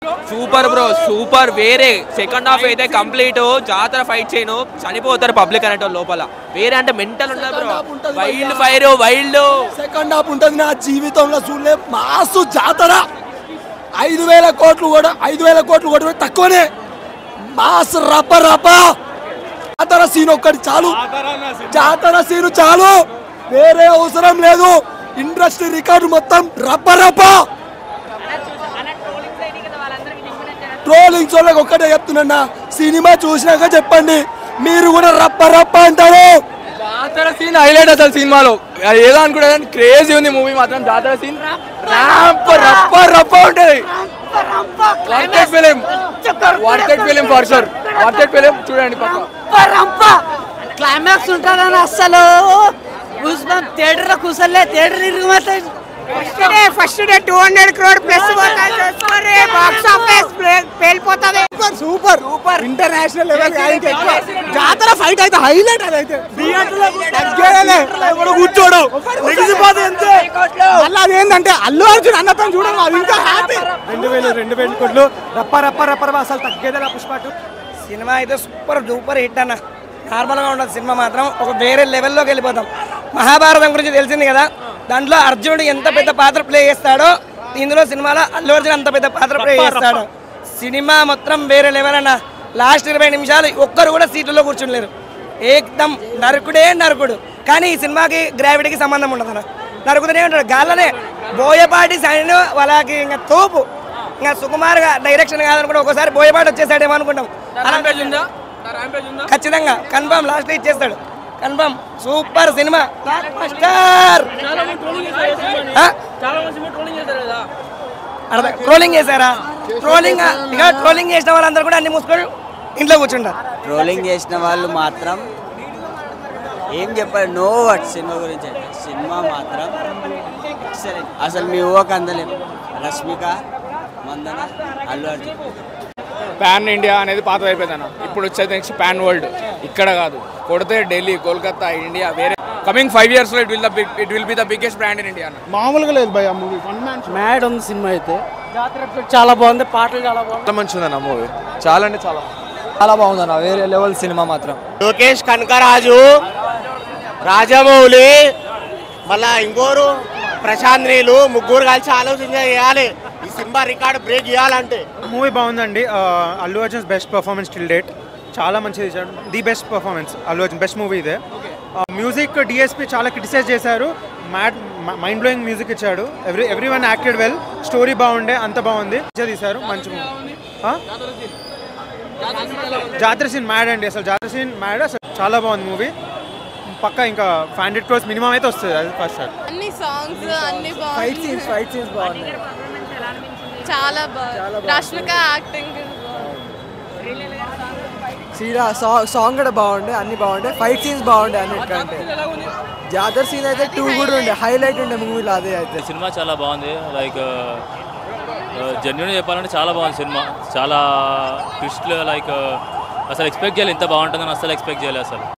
super bro super వేరే second half అయితే complete జాతర ఫైట్ చేయను చనిపోతారు పబ్లిక్ అనేట లోపల వేరే అంటే మెంటల్ ఉన్నారు bro wild fire wild second half ఉంటుంది నా జీవితంలో చూడలే మాసు జాతర 5,000 కోట్లు కూడా 5,000 కోట్లు కూడా తక్కువనే మాస్ రప్ప రప్ప జాతర సీన్ ఒక్కటి చాలు జాతర సీన్ చాలు వేరే అవసరం లేదు ఇండస్ట్రీ రికార్డు మొత్తం రప్ప రప్ప ట్రోలింగ్స్ వాళ్ళకి ఒక్కటే చెప్తున్నా సినిమా చూసినాక చెప్పండి మీరు కూడా రప్ప రప్ప అంటారు జాతర సీన్ హైలైట్ అసలు సినిమాలో ఏదో అనుకుంటా క్రేజీ ఉంది మూవీ మాత్రం జాతర సీన్ రప్ప రప్ప ఉంటది worth it film for sure worth it film చూడండి క్లైమాక్స్ ఉంటుందని అసలు థియేటర్ లో కూర్చోలే థియేటర్ ఇరుగుమవుతాయి first day 200 crore plus box office పేలిపోతుంది సూపర్ సూపర్ ఇంటర్నేషనల్ లెవెల్ జాతర ఫైట్ అయితే హైలైట్ అదైతే కూర్చోడు మళ్ళీ అదేంటంటే అల్లు అర్జున్ అన్నతో చూడండి అది ఇంకా హ్యాపీ 2,000 కోట్లు రప్ప రప్ప రప్ప అసలు తగ్గేదా పుష్ప సినిమా అయితే సూపర్ డూపర్ హిట్ అన్న నార్మల్గా ఉండదు సినిమా మాత్రం ఒక వేరే లెవెల్లోకి వెళ్ళిపోతాం మహాభారతం గురించి తెలిసింది కదా దాంట్లో అర్జునుడు ఎంత పెద్ద పాత్ర ప్లే చేస్తాడో ఇందులో సినిమాలో అల్లు అర్జున్ అంత పెద్ద పాత్ర ప్లే చేస్తాడు సినిమా మొత్తం వేరే లెవెల్ అన్న లాస్ట్ 20 నిమిషాలు ఒక్కరు కూడా సీట్లలో కూర్చుంటలేరు ఏకదం నరుకుడే నరుకుడు కానీ ఈ సినిమాకి గ్రావిటీకి సంబంధం ఉండదు అన్న నరుకుతూనే ఉంటాడు గాల్లనే బోయపాటి సైన్ వాళ్ళకి ఇంకా తోపు ఇంకా సుకుమార్గా డైరెక్షన్ కాదనుకుంటే ఒకసారి బోయపాటి వచ్చేసాడేమో అనుకుంటాం ఖచ్చితంగా కన్ఫర్మ్ లాస్ట్ ఇచ్చేస్తాడు confirm super cinema star trolling చేశారా ట్రోలింగ్ చేసిన వాళ్ళందరూ కూడా అన్ని మూసుకొని ఇంట్లో కూర్చుంటారు ట్రోలింగ్ చేసిన వాళ్ళు మాత్రం ఏం చెప్పారు నో వర్డ్ సినిమా గురించి అయితే సినిమా మాత్రం ఎక్సలెంట్ అసలు మీ ఊహకు అందలేదు రష్మిక మందన అల్లు అర్జున్ పాన్ ఇండియా అనేది పాత అయిపోయిందన్న ఇప్పుడు వచ్చేది నెక్స్ట్ పాన్ వరల్డ్ ఇక్కడ కాదు కొడితే ఢిల్లీ కోల్కతా ఇండియా వేరే కమింగ్ 5 years లో it will be the biggest brand in India మామూలుగా లేదు భయ మూవీ మ్యాడ్ ఉంది సినిమా అయితే జాతర చాలా బాగుంది పాటలు చాలా బాగుంది మంచిగా ఉందన్న మూవీ చాలా అంటే చాలా బాగుందన్న వేరే లెవెల్ సినిమా మాత్రం లోకేష్ కనకరాజు రాజమౌళి మళ్ళా ఇంకోరు ప్రశాంత్ నీళ్ళు ముగ్గురు కలిసి ఆలోచన చేయాలి ఈ సినిమా రికార్డ్ బ్రేక్ చేయాలంటే మూవీ బాగుందండి Allu Arjun's best performance till date చాలా మంచిది ఇచ్చాడు the best performance Allu Arjun best movie ఇదే మ్యూజిక్ డిఎస్పి చాలా క్రిటిసైజ్ చేశారు మైండ్ బ్లోయింగ్ మ్యూజిక్ ఇచ్చాడు every one acted well story బాగుండే అంత బాగుంది తీశారు మంచి మూవీ జాతర సీన్ మ్యాడ్ అండి అసలు జాతర సీన్ మ్యాడ్ అసలు చాలా బాగుంది మూవీ పక్కా ఇంకా 500 crores మినిమం అయితే వస్తుంది అది ఫస్ట్ షాట్ అన్ని సాంగ్స్ అన్ని బాగుంది ఫైట్ సీన్స్ బాగున్నాయి చాలా బాగుంది రష్మిక యాక్టింగ్ సాంగ్ కూడా బాగుండే అన్ని బాగుండే ఫైట్ సీన్స్ బాగుండే అన్నిటికంటే జాతర సీన్ అయితే 2 కూడా ఉండే హైలైట్ ఉండే మూవీలో అదే అయితే సినిమా చాలా బాగుంది లైక్ జెన్యున్ చెప్పాలంటే చాలా బాగుంది సినిమా చాలా ట్విస్ట్లు లైక్ అసలు ఎక్స్పెక్ట్ చేయాలి ఇంత బాగుంటుందని అసలు ఎక్స్పెక్ట్ చేయాలి అసలు